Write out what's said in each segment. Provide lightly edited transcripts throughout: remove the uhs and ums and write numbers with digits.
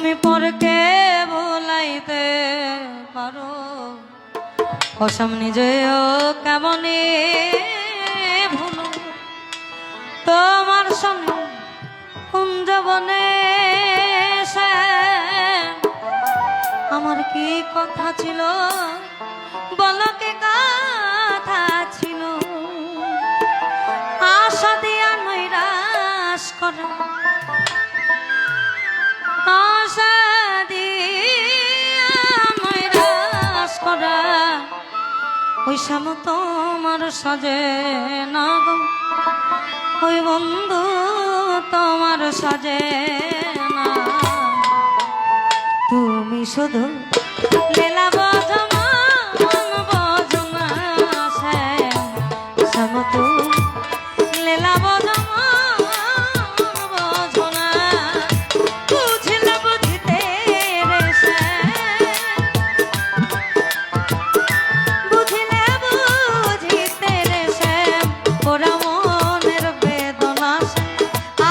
তুমি পরকে ভুলাইতে পারো, অসম নিজেও কেমনে ভুলো। তোমার সঙ্গে কুঞ্জবনে আমার কি কথা ছিল, বলো কি কথা ছিল। আশা দিয়া নৈরাশ করা, আশা দিয়া নৈরাশ করা, ওই শ্যাম তোমার সাজে না গো, ওই বন্ধু তোমার সাজে না। তুমি শুধু লীলা বোঝো মন বোঝো না, শ্যাম তুমি লীলা বোঝো মন বোঝো না। বুঝলে বুঝিতে রে বুঝিলে বুঝিতে রে শ্যাম, ওরা মনের বেদনা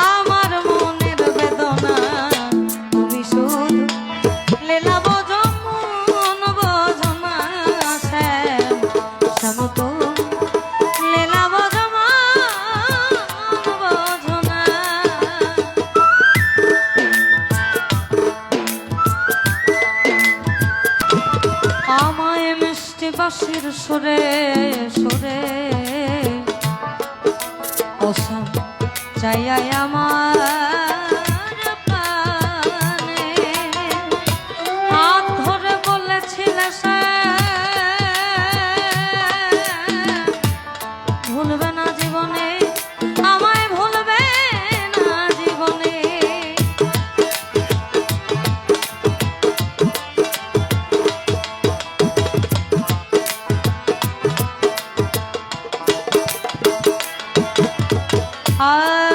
আমার মনের বেদনা। তুমি শুধু লীলা বোঝো মন বোঝো না, শ্যাম শ্যাম তুমি লীলা বোঝো মন বোঝো না। আমায় মিষ্টি বাঁশির সুরে সুরে ওসম চাইয়াই আমার প্রাণে, হাত ধরে বলেছিলে সে ভুলবে না জীবনে, আমায় ভুলবে না জীবনে। আর